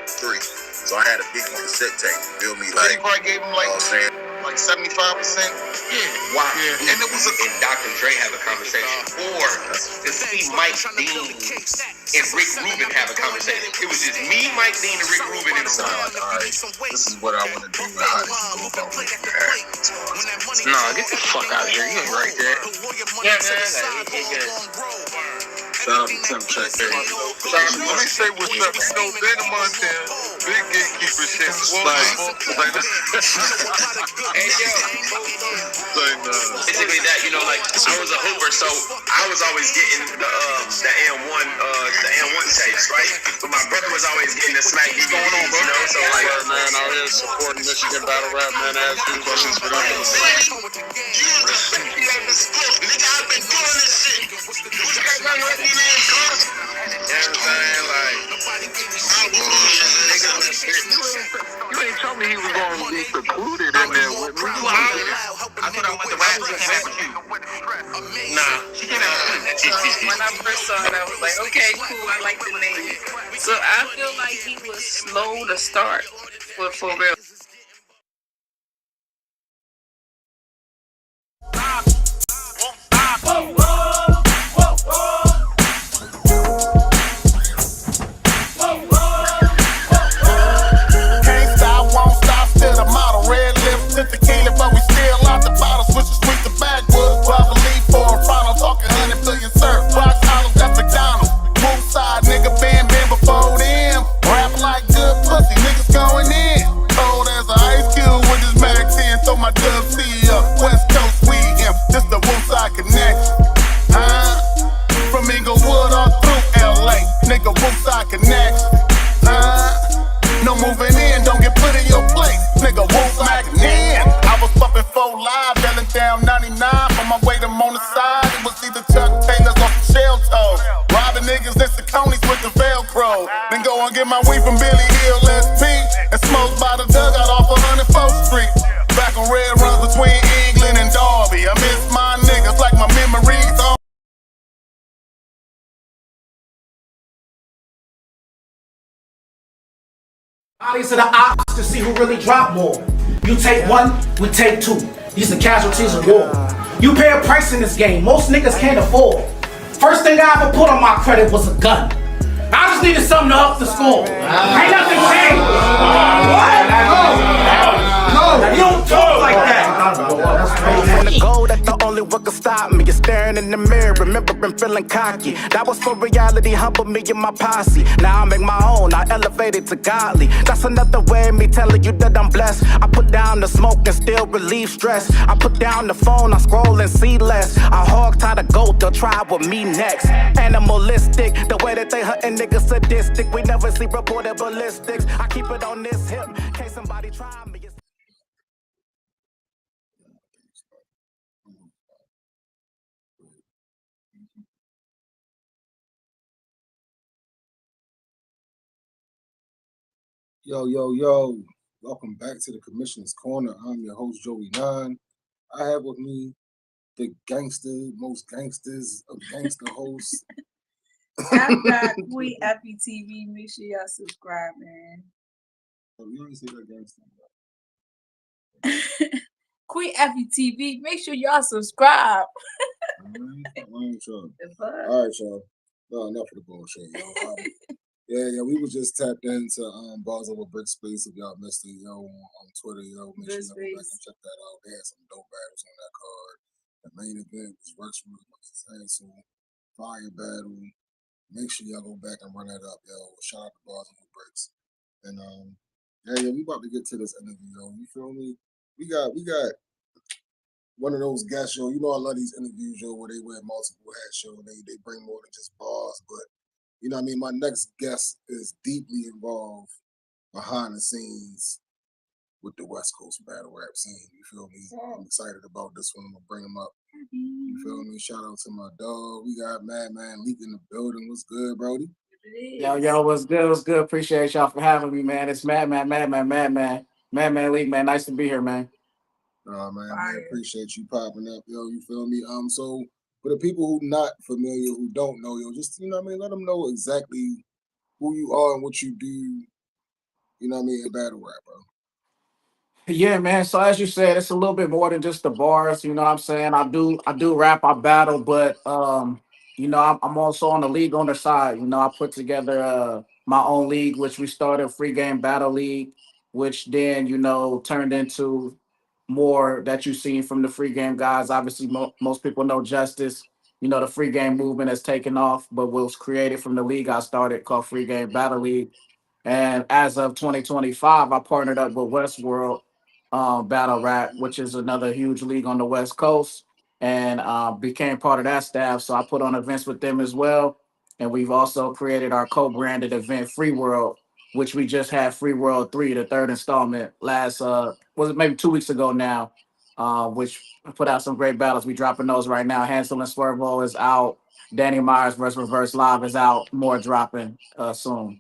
3. So I had a big cassette tape. You feel me? Like, they probably gave him like 75%. Yeah. Wow. Yeah. And it was and Dr. Dre have a conversation, or to see Mike Dean and Rick Rubin have a conversation. It was just me, Mike Dean, and Rick Rubin in the room. Alright, this is what I want to do. How this go about it. Nah, get the fuck out of here. You ain't right there. Yeah, man. It good. Shout out to Tim Check. Let me say what's up. You know, Ben Montana, big gatekeeper shit. Hey, yo. Basically that, you know, like, I was a hooper, so I was always getting the M1 tapes, right? But my brother was always getting the Smack DVDs, you know? So, like, man, out here supporting Michigan battle rap, man. Ask you questions for them. You respect me like the sport, nigga. I've been doing this shit. You got nothing like me, man, cuz. You know what I'm saying? Like, you ain't told me he was going to be secluded in there with me. I thought I went to rap with you. Nah, she came out with you. When I first saw it, I was like, okay, cool, I like the name. So I feel like he was slow to start for real. Tequila, but we still out the bottle. Switching sweet to backwoods. Brother leaf for a final. Talking 100 billion surf. Box olives, that's McDonald's. Move side, nigga, been before them. Rap like good pussy, niggas going in. Cold as an ice cube with this Mac 10. Throw my dub C up. West Coast, we him. This the Wooside connection. From Inglewood all through LA. Nigga, Wooside connection. No moving in, don't get put in your place. Nigga, Wooside in. I was pumping 4 live, yelling down 99. On my way to on the side, it was either Chuck Taylor's or some shell toes. Robbing niggas in Saconis with the Velcro. Then go and get my weed from Billy Hill SP. And smoke by the dugout off of 104th Street. Back on red runs between England and Derby. I miss my niggas like my memories. Bodies of the ops to see who really drop more. You take one, we take two. These are casualties of war. You pay a price in this game, most niggas can't afford. First thing I ever put on my credit was a gun. I just needed something to up the score. Ain't nothing changed. What? No, you don't talk like that. And the goal that the only one can stop me is staring in the mirror, remembering feeling cocky. That was for reality, humbled me and my posse. Now I make my own, I elevated to godly. That's another way of me telling you that I'm blessed. I put down the smoke and still relieve stress. I put down the phone, I scroll and see less. I hog tie the goat, they'll try with me next. Animalistic, the way that they hunting niggas sadistic. We never see reported ballistics. I keep it on this hip, in case somebody try me. Yo. Welcome back to the Commissioner's Corner. I'm your host, Joey 9. I have with me the most gangsters of gangster hosts. I've got Queen Effie TV. Make sure y'all subscribe, man. Oh, you already say that gangster. Queen Effie TV. Make sure y'all subscribe. All right, y'all. No, enough of the bullshit, yo. Yeah, we was just tapped into Bars Over Brick Space. If y'all missed it, yo, on Twitter, yo, make sure y'all go back and check that out. They had some dope battles on that card. The main event was Rexwood versus Hansel, Fire Battle. Make sure y'all go back and run that up, yo. Shout out to Bars Over Bricks. And yeah, we about to get to this interview, yo. You feel me? We got one of those guests, yo. You know I love these interviews, yo, where they wear multiple hats, yo. They bring more than just bars, but you know what I mean? My next guest is deeply involved behind the scenes with the West Coast battle rap scene. You feel me? I'm excited about this one. I'm going to bring him up. You feel me? Shout out to my dog. We got Madman Leek in the building. What's good, Brody? Yo, what's good? What's good? Appreciate y'all for having me, man. It's Madman Leek, man. Nice to be here, man. Man, I appreciate you popping up, yo. You feel me? So for the people who not familiar, who don't know, yo, just, you know what I mean, let them know exactly who you are and what you do. You know what I mean? In battle rap, bro. Yeah, man. So as you said, it's a little bit more than just the bars. You know what I'm saying? I do rap, I battle, but I'm also on the league on the side. I put together my own league, which we started Free Game Battle League, which then turned into more that you've seen from the free game guys. Obviously, most people know Justice. The free game movement has taken off, but was created from the league I started called Free Game Battle League. And as of 2025, I partnered up with Westworld Battle Rap, which is another huge league on the West Coast, and became part of that staff. So I put on events with them as well. And we've also created our co-branded event, Free World, which we just had Free World 3, the third installment, last was it maybe 2 weeks ago now, which put out some great battles. We dropping those right now. Hansel and Swervo is out. Danny Myers versus Reverse Live is out. More dropping soon.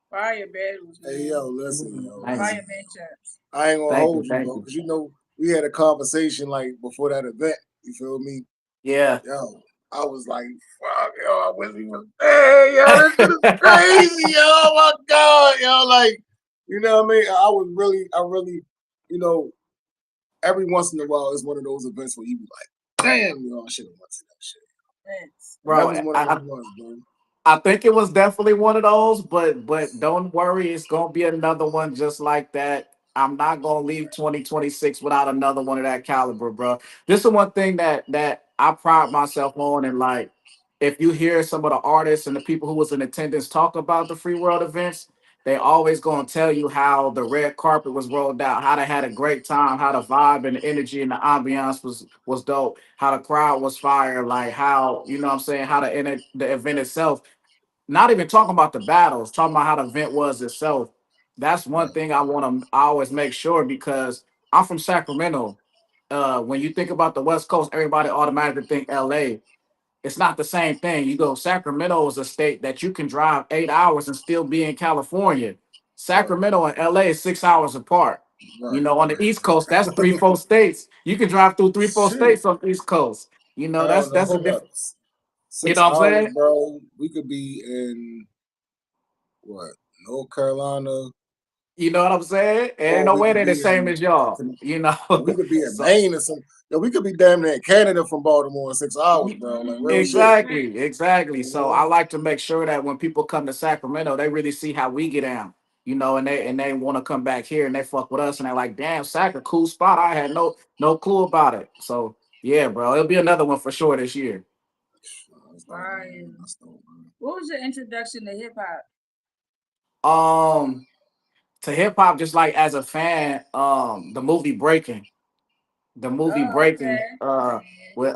Fire battles, man. Hey, yo, listen, yo. Thank Fire you. matchups. I ain't gonna Thank you. hold you, Thank bro, you. because we had a conversation like before that event. You feel me? Yeah. Yo, I was like, fuck, yo, I wish he was there, yo. This shit is crazy, yo. Oh my God, yo. Like, you know what I mean? I really, every once in a while, it's one of those events where you be like, damn, yo, I should have went to that shit. Thanks. And that Bro, was one of those ones, bro. I think it was definitely one of those, but don't worry, it's gonna be another one just like that. I'm not gonna leave 2026 without another one of that caliber, bro. This is one thing that I pride myself on, and like, if you hear some of the artists and the people who was in attendance talk about the Free World events, they always gonna tell you how the red carpet was rolled out, how they had a great time, how the vibe and the energy and the ambiance was dope, how the crowd was fire, like how what I'm saying, how the event itself, not even talking about the battles, talking about how the event was itself. That's one Right. thing I always make sure, because I'm from Sacramento. When you think about the West Coast, everybody automatically think LA. It's not the same thing. You go, Sacramento is a state that you can drive 8 hours and still be in California. Right. Sacramento and LA is 6 hours apart. Right. On the East Coast, that's three, four states. You can drive through three, four Shit. states on the East Coast. I don't That's know. a Hold up. different. You 6 know what I'm hours, saying? bro. We could be in what? North Carolina, You know what I'm saying? Ain't or no we way could they're the be same in as y'all. Con- or we So could be in Maine or something. Yeah, we could be damn near in Canada from Baltimore in 6 hours, bro. Like real shit. exactly. You So I know? like to make sure that when people come to Sacramento, they really see how we get down. And they want to come back here and they fuck with us and they're like, damn, Sac, a cool spot. I had no clue about it. So yeah, bro, it'll be another one for sure this year. That's dope, Fire. man. That's dope, man. What was your introduction to hip hop? To hip hop, just like as a fan, the movie Breaking. The movie Oh, Breaking, okay. with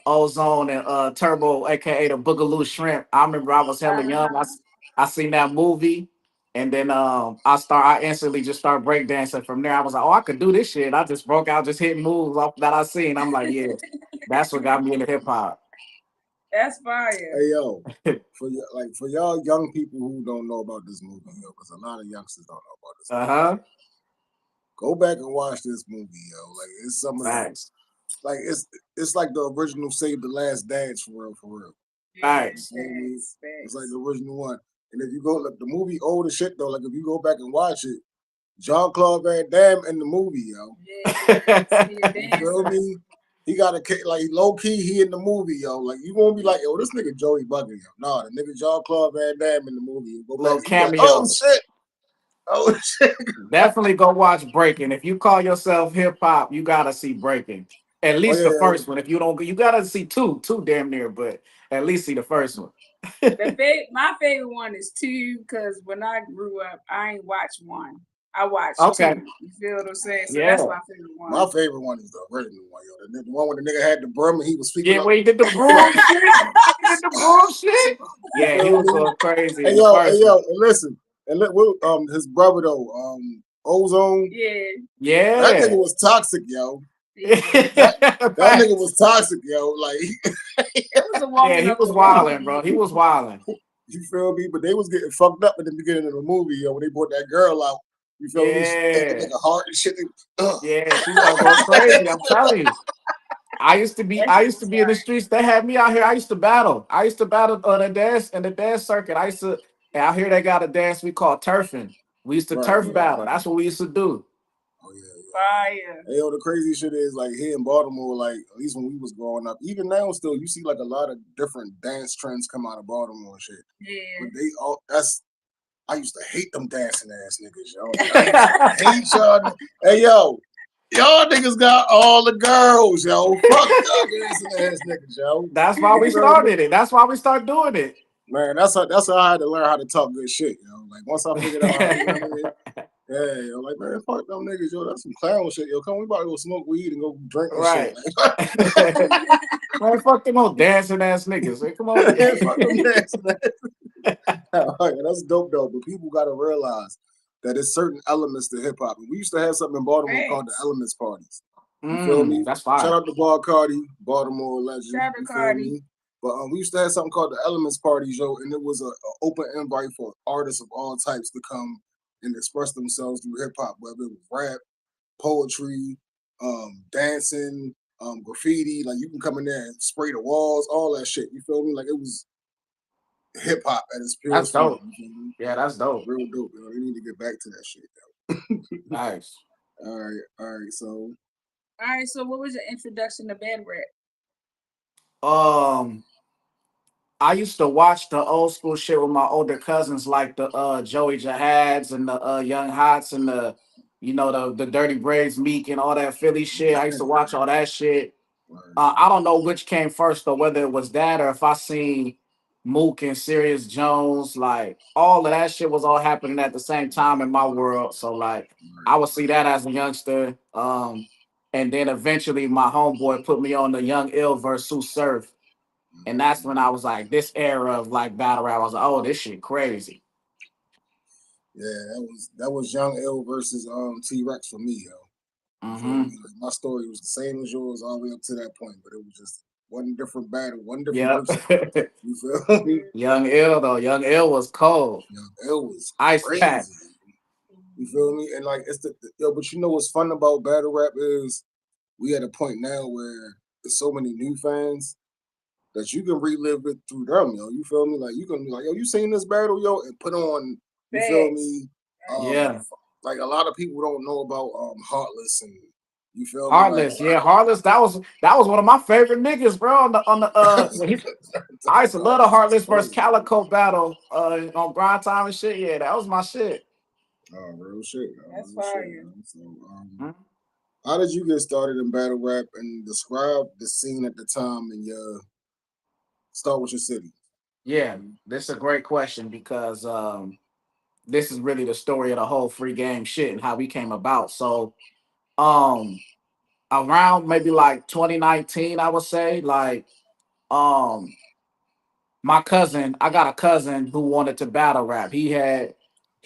Ozone and Turbo, aka the Boogaloo Shrimp. I remember I was hella young. I seen that movie, and then I instantly just start breakdancing from there. I was like, oh, I could do this shit. I just broke out just hitting moves off that I seen. I'm like, yeah, that's what got me into hip hop. That's fire. Hey yo, for y'all young people who don't know about this movie, yo, because a lot of youngsters don't know about this movie. Uh-huh. Go back and watch this movie, yo. Like it's some of the, Facts. like it's like the original Save the Last Dance for real, for real. Facts. You know what I mean? Facts. It's like the original one. And if you go look, the movie old as shit though. Like if you go back and watch it, Jean Claude Van Damme in the movie, yo. Yeah. You feel me? He got a like low key. He in the movie, yo. Like you won't be like, yo, this nigga Joey bugging, yo. No, the nigga Jean Claude Van Damme in the movie. You go back, Little and you be like, oh cameos. shit, oh shit. Definitely go watch Breaking. If you call yourself hip hop, you gotta see Breaking. At Oh least the yeah, first one. If you don't, you gotta see two damn near, but at least see the first one. My favorite one is 2 because when I grew up, I ain't watched 1. I watched Okay. 2. You feel what I'm saying? So Yeah. that's my favorite one. my favorite one is the original one, yo. The one where the nigga had the brum and he was sweeping Yeah, up. where he did the broom shit. He did the broom shit. Yeah, he was going crazy in Hey the yo, first and one. listen, and look, his brother though, Ozone. Yeah. That nigga Yeah. was toxic, yo. Yeah. That Facts. nigga was toxic, yo. Like It was a Yeah, woman he up was the wall. wilding, bro. He was wilding. you feel me? But they was getting fucked up at the beginning of the movie, yo, when they brought that girl out. You feel me? She ate the Yeah. nigga heart and shit. Yeah, she was going crazy. I'm telling you. That I shit used to was be in the fire. streets. They had me out here. I used to battle. I used to battle on the dance circuit. I used to, out here they got a dance we call turfing. We used to turf battle. That's what we used to do. Oh yeah. Fire. Hey, yo, the crazy shit is like here in Baltimore, like at least when we was growing up, even now still, you see like a lot of different dance trends come out of Baltimore and shit. Yeah. But they all I used to hate them dancing ass niggas, yo. I used to hate y'all. Hey, yo, y'all niggas got all the girls, yo. Fuck y'all dancing ass niggas, yo. That's why we started it. That's why we started doing it. Man, that's how I had to learn how to talk good shit, yo. Like once I figured out how to, you know what I mean? Yeah, yo, like man, fuck them niggas, yo. That's some clown shit, yo. Come, we about to go smoke weed and go drink and Right. shit. Man, fuck them old dancing ass niggas. Hey, come on. Yeah, fuck them dancing ass. Right, that's dope though. But people gotta realize that there's certain elements to hip hop. And we used to have something in Baltimore called the Elements Parties. You feel me? That's fine. Shout out to Bar Cardi, Baltimore legend. Shout out to You feel Cardi. me? But we used to have something called the Elements Parties, yo, and it was an open invite for artists of all types to come and express themselves through hip hop, whether it was rap, poetry, dancing, graffiti. Like you can come in there and spray the walls, all that shit. You feel me? Like it was hip hop at its purest That's form. dope. Yeah, that's dope. Real dope, yo. They need to get back to that shit, though. Nice. All right. So, All right. So, what was your introduction to bad rap? I used to watch the old school shit with my older cousins, like the Joey Jihads and the Young Hots and the Dirty Braids Meek and all that Philly shit. I used to watch all that shit. I don't know which came first though, whether it was that or if I seen Mook and Sirius Jones, like all of that shit was all happening at the same time in my world. So like I would see that as a youngster. And then eventually my homeboy put me on the Young Ill versus Sue Surf. And that's when I was like, this era of like battle rap, I was like, oh, this shit crazy. Yeah, that was Young Ill versus T-Rex for me, yo. Mm-hmm. Like, my story was the same as yours all the way up to that point, but it was just one different battle, one different person. You feel me? Young Ill though, Young Ill was cold. Young Ill was Ice crazy. pack. You feel me? And like it's but you know what's fun about battle rap is we at a point now where there's so many new fans that you can relive it through them, yo. You feel me? Like you can be like, yo, you seen this battle, yo, and put on. You feel me? Yeah. Like a lot of people don't know about Heartless and you feel Heartless, me? Like, Heartless. That was one of my favorite niggas, bro. I used to love the Heartless versus Calico battle on Grind Time and shit. Yeah, that was my shit. Oh, real shit. That's fire. So, how did you get started in battle rap and describe the scene at the time and start with your city? Yeah, this is a great question because this is really the story of the whole free game shit and how we came about. So, around maybe like 2019, I would say, like, my cousin, I got a cousin who wanted to battle rap. I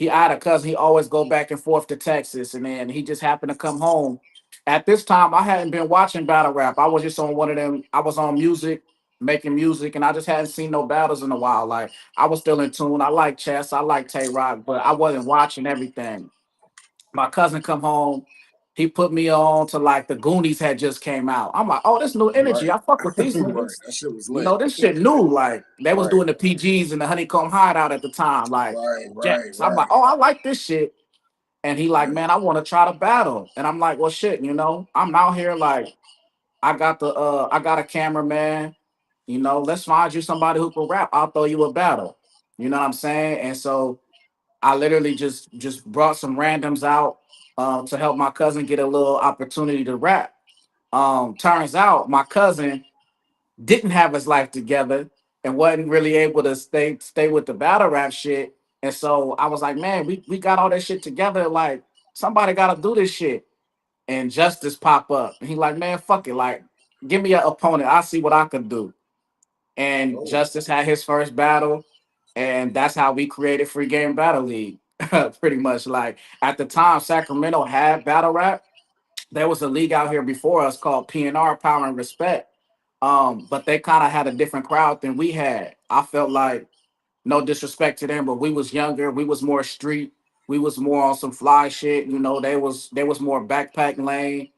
had a cousin, he always go back and forth to Texas, and then he just happened to come home. At this time, I hadn't been watching battle rap. I was just on one of them, I was on music, making music, and I just hadn't seen no battles in a while. Like I was still in tune. I like chess, I like Tay Rock, but I wasn't watching everything. My cousin come home. He put me on to like the Goonies had just came out. I'm like, oh, this new energy. I fuck with these niggas. Right. That shit was lit. You know, this shit new. Like they was doing the PGs and the Honeycomb Hideout at the time. Like, right. I'm like, oh, I like this shit. And he like, man, I want to try to battle. And I'm like, well, shit, you know, I'm out here like, I got a cameraman. You know, let's find you somebody who can rap. I'll throw you a battle. You know what I'm saying? And so I literally just brought some randoms out to help my cousin get a little opportunity to rap. Turns out my cousin didn't have his life together and wasn't really able to stay with the battle rap shit. And so I was like, man, we got all that shit together. Like somebody got to do this shit. And Justice pop up. And he like, man, fuck it. Like, give me an opponent. I'll see what I could do. And Justice had his first battle. And that's how we created Free Game Battle League. Pretty much. Like at the time, Sacramento had battle rap. There was a league out here before us called PNR, Power and Respect. But they kind of had a different crowd than we had. I felt like, no disrespect to them, but we was younger, we was more street, we was more on some fly shit. You know, they was more backpack lane.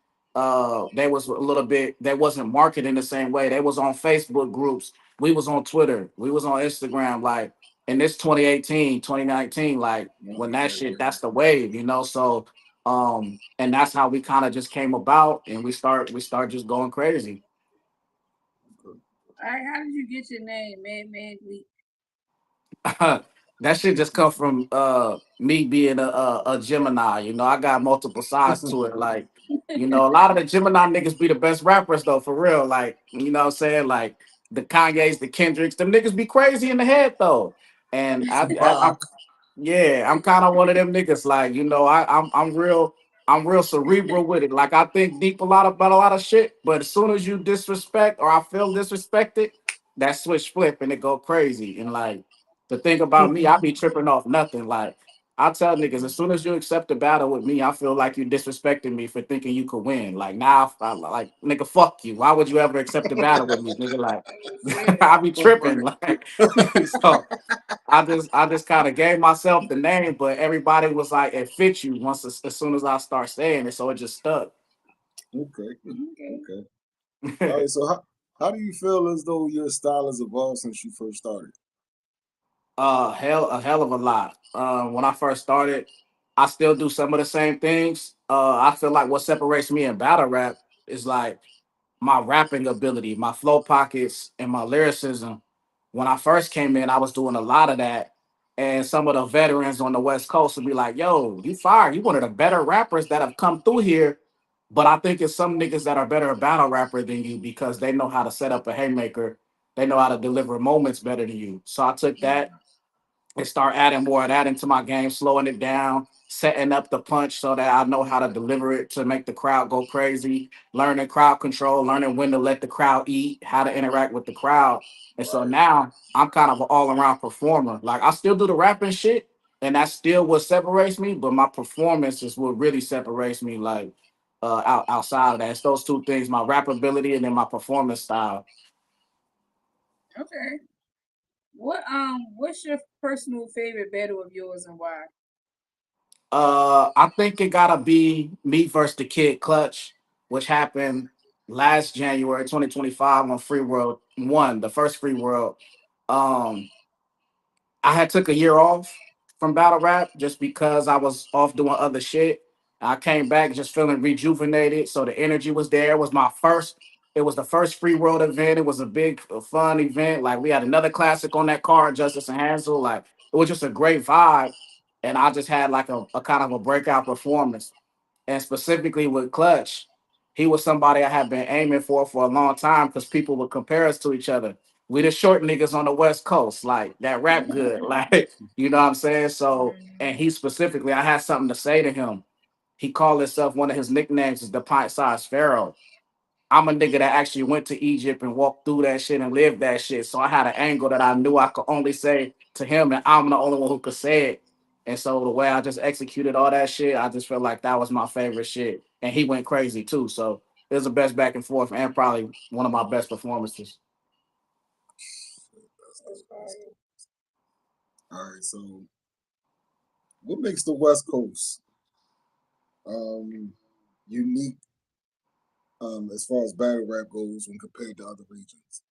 They was a little bit, they wasn't marketing the same way. They was on Facebook groups, we was on Twitter, we was on Instagram. Like and it's 2018, 2019, like when that shit, that's the wave, so and that's how we kind of just came about, and we start just going crazy. All right, how did you get your name, Madman Leek? That shit just come from me being a Gemini. I got multiple sides to it. Like, a lot of the Gemini niggas be the best rappers though, for real. Like, what I'm saying? Like the Kanye's, the Kendricks, them niggas be crazy in the head though. And I'm yeah, I'm kind of one of them niggas. Like, I'm real cerebral with it. Like I think deep a lot about a lot of shit, but as soon as you disrespect or I feel disrespected, that switch flip and it go crazy. And like the thing about me, I be tripping off nothing. Like I tell niggas, as soon as you accept the battle with me, I feel like you disrespecting me for thinking you could win. Like now, like nigga, fuck you. Why would you ever accept the battle with me, nigga? Like I be tripping. Like so. I just kind of gave myself the name, but everybody was like, it fits you once as soon as I start saying it, so it just stuck. Okay. Okay. Okay. All right. So how do you feel as though your style has evolved since you first started? A hell of a lot. When I first started, I still do some of the same things. I feel like what separates me in battle rap is like my rapping ability, my flow pockets, and my lyricism. When I first came in, I was doing a lot of that. And some of the veterans on the West Coast would be like, yo, you fire. You one of the better rappers that have come through here. But I think it's some niggas that are better a battle rapper than you because they know how to set up a haymaker. They know how to deliver moments better than you. So I took that and start adding more of that into my game, slowing it down, setting up the punch so that I know how to deliver it to make the crowd go crazy, learning crowd control, learning when to let the crowd eat, how to interact with the crowd. And so now I'm kind of an all-around performer. Like I still do the rapping shit, and that's still what separates me, but my performance is what really separates me, like outside of that. It's those two things, my rap ability and then my performance style. Okay. What's your personal favorite battle of yours and why? I think it gotta be me versus the Kid Clutch, which happened last January 2025 on Free World One, the first Free World. Um, I had took a year off from battle rap just because I was off doing other shit. I came back just feeling rejuvenated, so the energy was there. It was my first. It was the first Free World event. It was a big, fun event. Like we had another classic on that card, Justice and Hansel. Like it was just a great vibe, and I just had like a kind of a breakout performance, and specifically with Clutch, he was somebody I had been aiming for a long time because people would compare us to each other. We the short niggas on the West Coast, like that rap good, like you know what I'm saying. So, and he specifically, I had something to say to him. He called himself one of his nicknames is the pint sized pharaoh. I'm a nigga that actually went to Egypt and walked through that shit and lived that shit. So I had an angle that I knew I could only say to him, and I'm the only one who could say it. And so the way I just executed all that shit, I just felt like that was my favorite shit. And he went crazy too. So it was the best back and forth and probably one of my best performances. All right. So what makes the West Coast unique as far as battle rap goes when compared to other regions?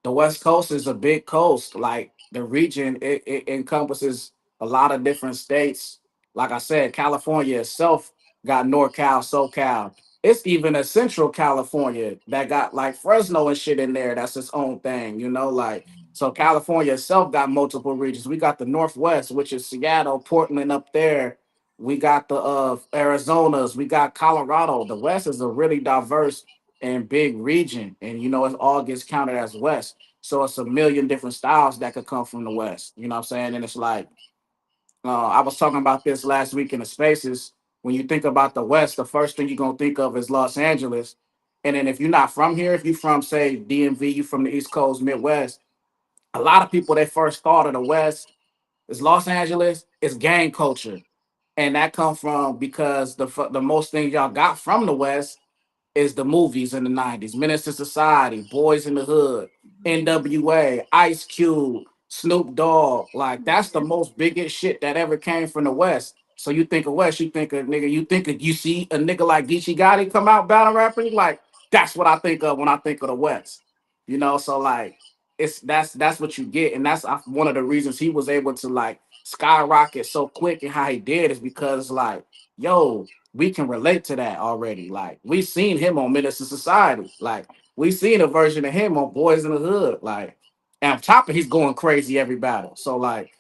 The West Coast is a big coast. Like the region, it encompasses a lot of different states. Like I said, California itself got NorCal, SoCal. It's even a Central California that got like Fresno and shit in there. That's its own thing, Like so, California itself got multiple regions. We got the Northwest, which is Seattle, Portland up there. We got the Arizonas. We got Colorado. The West is a really diverse and big region, and it all gets counted as West. So it's a million different styles that could come from the West. You know what I'm saying? And it's like I was talking about this last week in the spaces. When you think about the West, the first thing you're gonna think of is Los Angeles. And then if you're not from here, if you're from say DMV, you from the East Coast, Midwest, a lot of people they first thought of the West is Los Angeles, is gang culture. And that come from because the most thing y'all got from the West is the movies in the 90s. Menace to Society, Boys in the Hood, NWA, Ice Cube, Snoop Dogg. Like, that's the most biggest shit that ever came from the West. So you think of West, you think of nigga, you see a nigga like Geechee Gotti come out battle rapping, like, that's what I think of when I think of the West. So like that's what you get, and that's one of the reasons he was able to like skyrocket so quick and how he did is because like, yo, we can relate to that already. Like we seen him on Menace to Society, like we seen a version of him on Boys in the Hood, like, and on top of he's going crazy every battle. So like,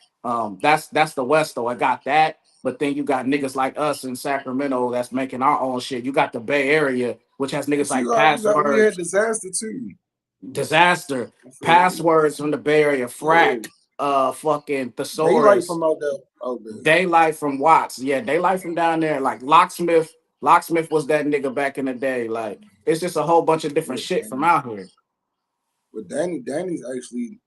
that's the West though. I got that. But then you got niggas like us in Sacramento that's making our own shit. You got the Bay Area, which has niggas like we had Passwords, Disaster too. Disaster, Passwords from the Bay Area, Frack, fucking Daylight Thesaurus, from out there. Daylight from Watts. Yeah, Daylight from down there. Like Locksmith. Locksmith was that nigga back in the day. Like it's just a whole bunch of different shit from out here. But Danny's actually.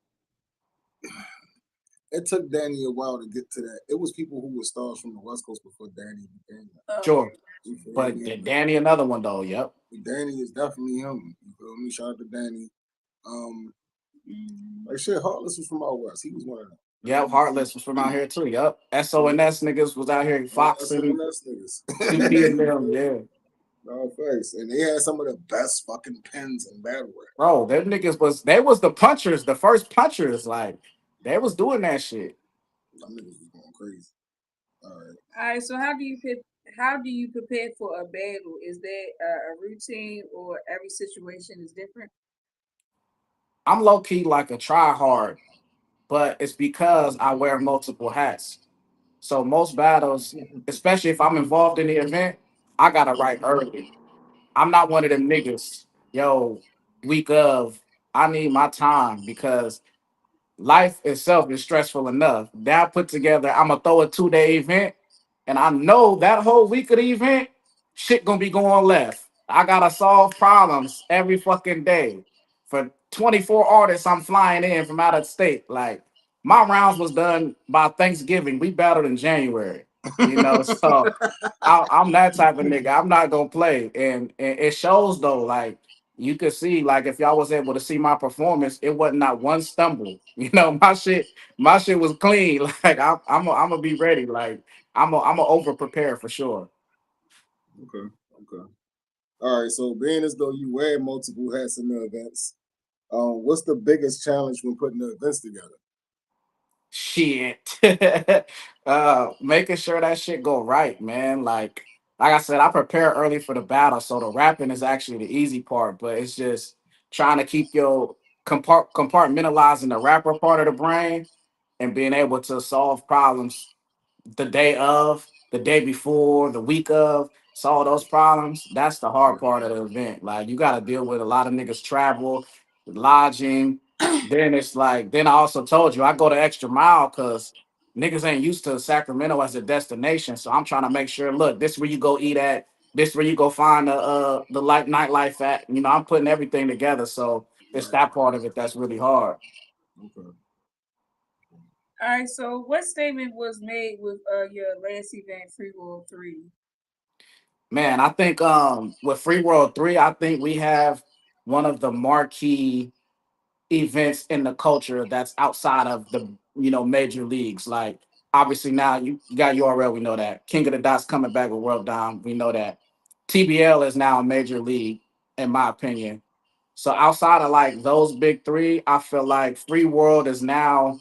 It took Danny a while to get to that. It was people who were stars from the West Coast before Danny became that. Sure. But Danny, another one though. Yep. Danny is definitely him. You feel me? Shout out to Danny. Like shit, Heartless was from out west. He was one of them. Yep, Heartless was from out here too. Yep. SONS niggas was out here. Fox and QP and them. Yeah. No face. And they had some of the best fucking pens in battle rap. Bro, them niggas was the punchers, the first punchers. Like they was doing that shit. Them niggas was going crazy. All right. So how do you prepare for a battle? Is there a routine or every situation is different? I'm low key like a try hard, but it's because I wear multiple hats. So most battles, especially if I'm involved in the event, I gotta write early. I'm not one of them niggas. Yo, week of, I need my time because life itself is stressful enough. That put together, I'm gonna throw a 2-day event, and I know that whole week of the event, shit gonna be going left. I gotta solve problems every fucking day. For 24 artists, I'm flying in from out of state. Like my rounds was done by Thanksgiving. We battled in January. So I'm that type of nigga. I'm not gonna play, and it shows though. Like you could see, like if y'all was able to see my performance, it wasn't not one stumble. My shit was clean. Like I'm gonna be ready. Like I'm a over prepare for sure. Okay. All right. So being as though you wear multiple hats in the events, what's the biggest challenge when putting the events together? Shit. Making sure that shit go right, man. Like I said, I prepare early for the battle, so the rapping is actually the easy part, but it's just trying to keep your compartmentalizing the rapper part of the brain and being able to solve problems the day of, the day before, the week of, solve those problems. That's the hard part of the event. Like you got to deal with a lot of niggas travel, lodging. Then it's like, then I also told you I go the extra mile because niggas ain't used to Sacramento as a destination. So I'm trying to make sure, look, this where you go eat at, this where you go find the light nightlife at. I'm putting everything together. So it's that part of it that's really hard. Okay. All right, so what statement was made with your last event, FreeWorld 3? Man, I think with FreeWorld 3, I think we have one of the marquee events in the culture that's outside of the major leagues. Like obviously now you got URL, we know that. King of the Dots coming back with World Down, we know that. TBL is now a major league, in my opinion. So outside of like those big three, I feel like Free World is now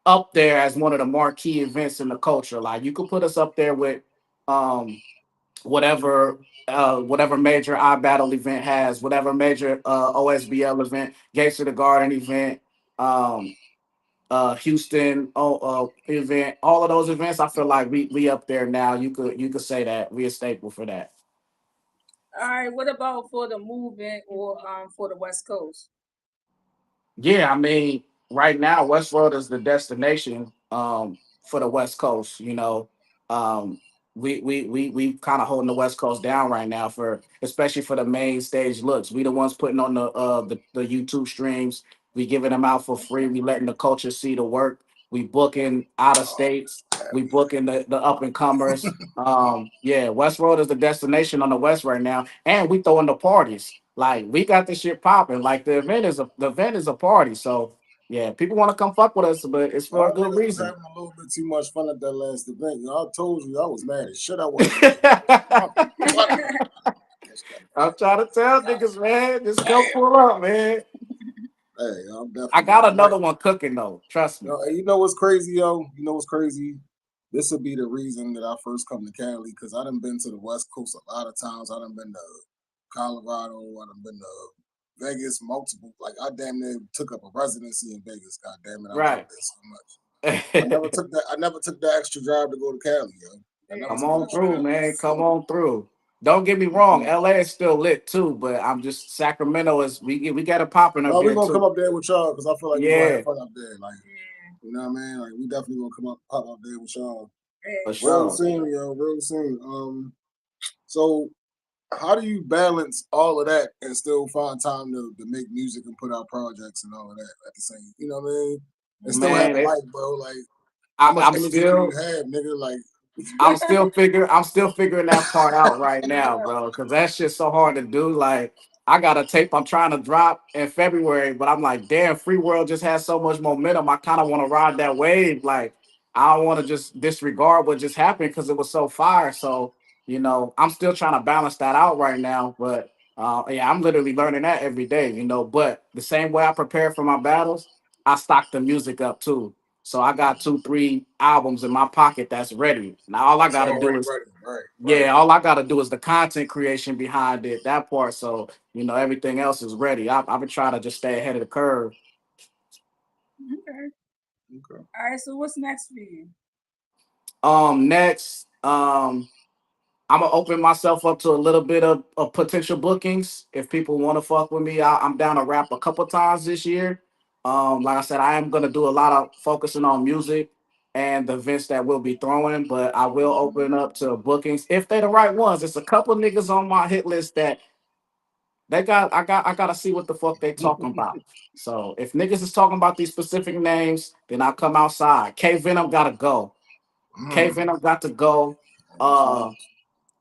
up there as one of the marquee events in the culture. Like you could put us up there with um whatever whatever major iBattle event has, whatever major OSBL event, Gates of the Garden event, um Houston event, all of those events, I feel like we up there now. You could say that we a staple for that. All right, what about for the movement or for the West Coast? Yeah, I mean, right now Westworld is the destination for the West Coast. Um, we kind of holding the West Coast down right now for especially for the main stage looks. We the ones putting on the YouTube streams. We giving them out for free. We letting the culture see the work. We booking out of states. We booking the up and comers. Yeah, Westworld is the destination on the West right now, and we throwing the parties. Like we got this shit popping. Like the event is a party. So yeah, people want to come fuck with us, but it's for a good reason. I was having a little bit too much fun at that last event. I told you I was mad as shit. I was. I'm trying to tell niggas, man, just come pull up, man. Hey, I'm I definitely got down. Like, another one cooking though. Trust me. you know what's crazy, yo? You know what's crazy? This would be the reason that I first come to Cali because I done been to the West Coast a lot of times. I done been to Colorado. I done been to Vegas multiple. Like I damn near took up a residency in Vegas. God damn it, I love Right. it so much. I never took that. I never took that extra drive to go to Cali, yo. I never Come took that on extra through, drive. man. Come on through. Don't get me wrong, LA is still lit too, but I'm just Sacramento is we got it popping up No, we're here gonna come too. up there with y'all because I feel like we're gonna Yeah, have fun up there. Like, you know what I mean? Like, we definitely gonna come up, pop up there with y'all. for Real sure. soon, yo. Real soon. So how do you balance all of that and still find time to make music and put out projects and all of that at the same? You know what I mean? And still have Man, a life, bro. Like, how I, much I'm energy do you still have, nigga? Like, I'm still figuring that part out right now, bro. Because that shit's so hard to do. Like, I got a tape I'm trying to drop in February, but I'm like, damn, Free World just has so much momentum. I kind of want to ride that wave. Like, I don't want to just disregard what just happened because it was so fire. So, I'm still trying to balance that out right now. But yeah, I'm literally learning that every day. But the same way I prepare for my battles, I stock the music up too. So I got 2, 3 albums in my pocket that's ready. Now all I it's gotta do already is, ready. Right, right. yeah, all I gotta do is the content creation behind it, that part. So everything else is ready. I've been trying to just stay ahead of the curve. Okay. Okay. All right. So what's next for you? Next, I'm gonna open myself up to a little bit of potential bookings. If people want to fuck with me, I'm down to rap a couple times this year. Like I said, I am gonna do a lot of focusing on music and the events that we'll be throwing, but I will open up to bookings if they're the right ones. It's a couple niggas on my hit list that I gotta see what the fuck they talking about. So if niggas is talking about these specific names, then I come outside. K Venom gotta go. K Venom got to go. Uh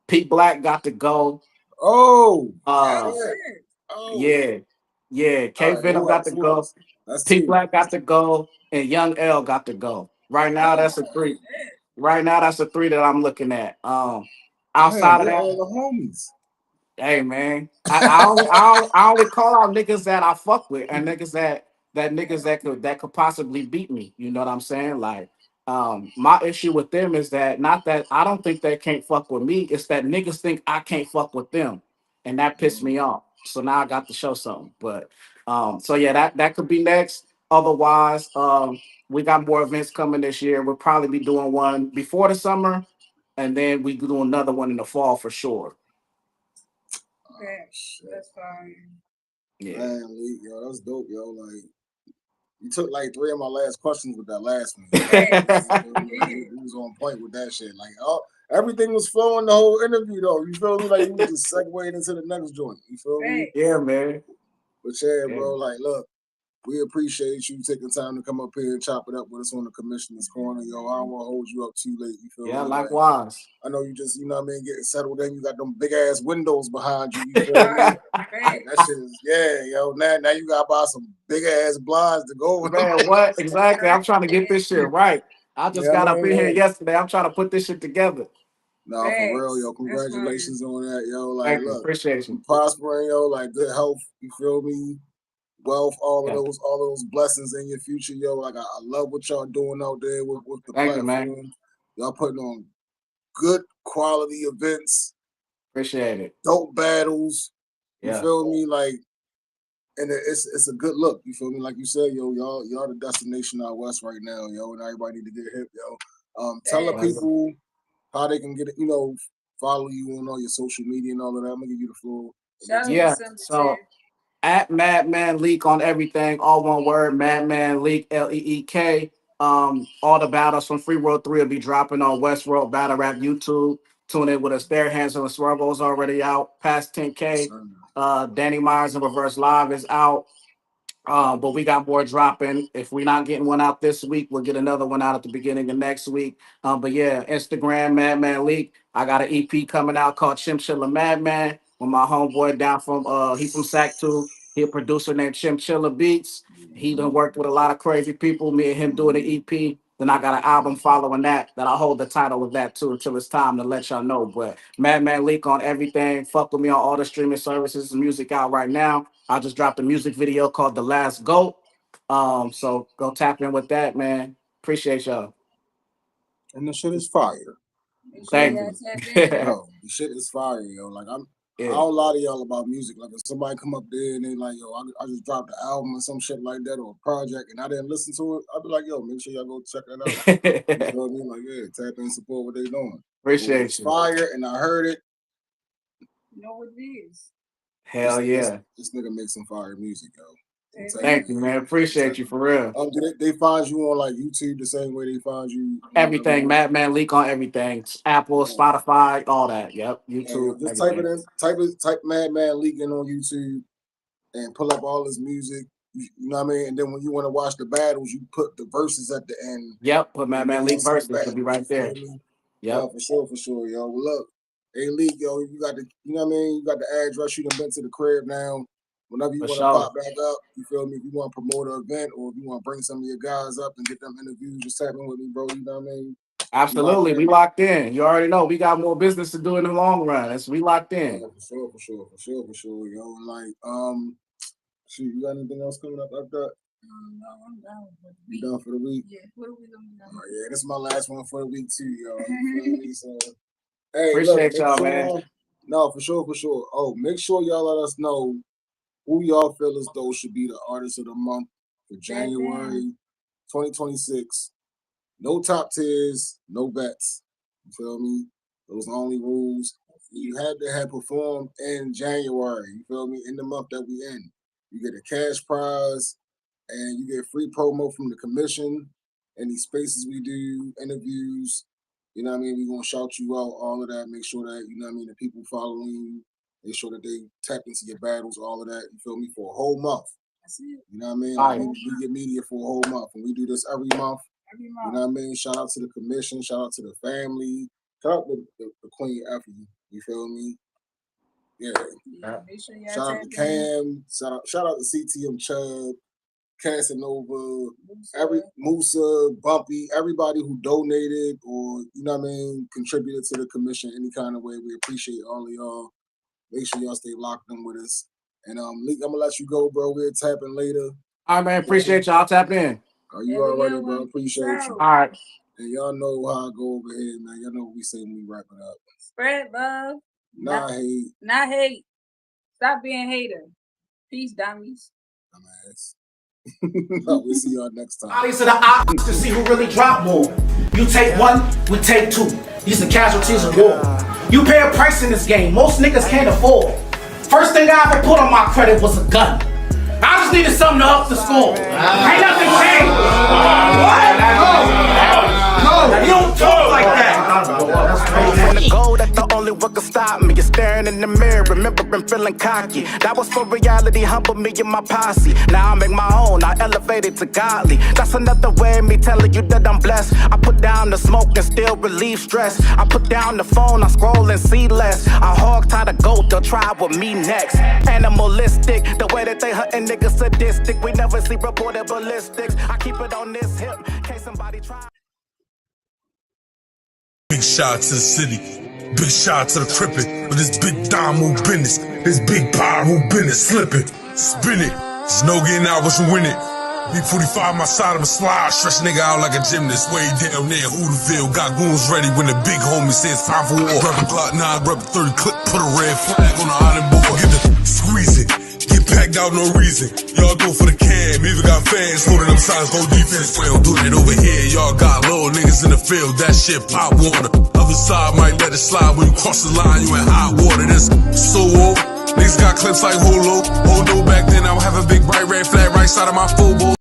Pete Black got to go. Oh, Uh, shit. Oh, yeah, yeah. all K right. Venom Who got else? to Who go. else? That's Pete two. Black got to go, and Young L got to go. Right now, that's a three. Right now, that's a three that I'm looking at. Damn, Outside of they that, all the homies. hey man, I only call out niggas that I fuck with and niggas that could possibly beat me. You know what I'm saying? Like, my issue with them is that not that I don't think they can't fuck with me. It's that niggas think I can't fuck with them, and that pissed me off. So now I got to show something. But so yeah, that could be next. Otherwise, we got more events coming this year. We'll probably be doing one before the summer, and then we do another one in the fall for sure. Okay. Shit. That's fine. Yeah. Man, Lee, yo, that's dope, yo. Like, you took like 3 of my last questions with that last one. Yo. You was on point with that shit. Like, everything was flowing the whole interview, though. You feel me? Like, you was just segueing into the next joint. You feel me? Yeah, man. But yeah, Yeah. bro, like, look, we appreciate you taking time to come up here and chop it up with us on the Commissioner's Corner. Yo, I don't want to hold you up too late. You feel Yeah, me? Like, likewise. I know you just, you know what I mean, getting settled in. You got them big ass windows behind you. You feel me? Like, that shit is, yeah, yo. Now you got to buy some big ass blinds to go with them. Man, what exactly? I'm trying to get this shit right. I just Yeah, got up man, in here yeah. yesterday. I'm trying to put this shit together. Nah, for real, yo. Congratulations on that, yo. Like, Thank you. look, Appreciate you you. prospering, yo. Like, good health. You feel me? Wealth, all Yeah. of those blessings in your future, yo. Like, I love what y'all doing out there with the Thank you, man. platform. Y'all putting on good quality events, Appreciate it. dope battles. You Yeah. feel me? Like, and it's a good look. You feel me? Like you said, yo, y'all the destination out west right now, yo, and everybody need to get hip, yo. Tell the people how they can get it, follow you on all your social media and all of that. I'm gonna give you the floor. Shout out to Yeah. Simba So at Madman Leek on everything, all one word, Madman Leek, Leek. All the battles from Free World 3 will be dropping on Westworld Battle Rap YouTube. Tune in with us there. Hansel and Swervo's already out, past 10K. Danny Myers and Reverse Live is out. But we got more dropping. If we're not getting one out this week, we'll get another one out at the beginning of next week. But yeah, Instagram, Madman Leak. I got an EP coming out called Chimchilla Madman with my homeboy down from he from Sac 2. He a producer named Chimchilla Beats. He done worked with a lot of crazy people. Me and him doing the EP. Then I got an album following that I hold the title of that too until it's time to let y'all know. But Madman Leek on everything. Fuck with me on all the streaming services. Music out right now. I just dropped a music video called The Last Goat. So go tap in with that, man. Appreciate y'all. And the shit is fire. Thank you. Yo, the shit is fire, yo. Like I don't lie to y'all about music. Like if somebody come up there and they like, yo, I just dropped an album or some shit like that or a project and I didn't listen to it, I'd be like, yo, make sure y'all go check that out. You know what I mean? Like, yeah, tap in, support what they doing. Appreciate it's fire, and I heard it. You know what it is. Hell yeah. This nigga makes some fire music, yo. Thank you, man. Appreciate you for real. They find you on like YouTube the same way they find you. Everything, Madman Leek on everything. Apple, Spotify, all that. Yep. YouTube. Just type it in, type Madman Leek in on YouTube and pull up all his music. You know what I mean? And then when you want to watch the battles, you put the verses at the end. Yep, put Madman Leek verses. It'll be right there. Yep. Yeah, for sure, yo. Well, look, hey Leek, yo, you got the, you know what I mean? You got the address. You done been to the crib now. Whenever you want to pop back up, you feel me? If you want to promote an event or if you want to bring some of your guys up and get them interviews, just tap in with me, bro. You know what I mean? Absolutely. We locked in. You already know we got more business to do in the long run. We locked in. Yeah, for sure, yo. Like, shoot, you got anything else coming up like that? No, I'm done for the week. You done for the week? Yeah, what are we gonna do? Yeah, this is my last one for the week too, yo. You feel me? So, hey, appreciate y'all, man. No, for sure. Oh, make sure y'all let us know who y'all feel as though should be the artist of the month for January 2026. No top tiers, no bets. You feel me? Those are the only rules. You had to have performed in January. You feel me? In the month that we in. You get a cash prize and you get free promo from the commission. Any spaces we do, interviews, you know what I mean? We're going to shout you out, all of that. Make sure that, you know what I mean, the people following you, make sure that they tap into your battles, all of that, you feel me, for a whole month. That's it. You know what I mean? Like, we get media for a whole month, and we do this every month. You know what I mean? Shout out to the commission, shout out to the family, shout out to the Queen Effie, you feel me? Yeah. Sure shout out to Cam, shout out to CTM Chubb, Casanova, Musa, Bumpy, everybody who donated or, you know what I mean, contributed to the commission any kind of way. We appreciate all of y'all. Make sure y'all stay locked in with us. And Leek, I'm gonna let you go, bro. We'll tap in later. All right, man. Appreciate y'all. Tap in. Are you already, bro? Appreciate you. All right. And y'all know how I go over here, man. Y'all know what we say when we wrap it up. Spread love. Not hate. Not hate. Stop being hater. Peace, dummies. Dumbass. We'll see y'all next time. Bodies of the ops to see who really drop more. You take one, we take two. These are casualties of war. You pay a price in this game. Most niggas can't afford. First thing I ever put on my credit was a gun. I just needed something to up the score. Ain't nothing changed. No, you don't talk like that. The goal that the only one can stop me is staring in the mirror, remembering feeling cocky. That was for reality, humble me and my posse. Now I make my own, I elevate it to godly. That's another way of me telling you that I'm blessed. I put down the smoke and still relieve stress. I put down the phone, I scroll and see less. I hog tie the goat, they'll try with me next. Animalistic, the way that they hunting niggas sadistic. We never see reported ballistics. I keep it on this hip, in case somebody try. Big shout out to the city, big shout out to the crippin'. With this big dime move business, this big power move business, slippin', spin it. There's no getting out, what's win it. Big 45 my side of a slide, stretch nigga out like a gymnast. Way down there, Hooterville, got goons ready when the big homie says time for war. Grab a Glock 9, grab a 30 clip, put a red flag on the island board. Get the squeeze it. Get packed out, no reason. Y'all go for the cam, even got fans holding up signs, go defense. Well, doing it over here, y'all got little niggas in the field, that shit pop water. Other side might let it slide, when you cross the line, you in hot water. That's so old. Niggas got clips like Holo. Back then I would have a big bright red flag right side of my full bowl.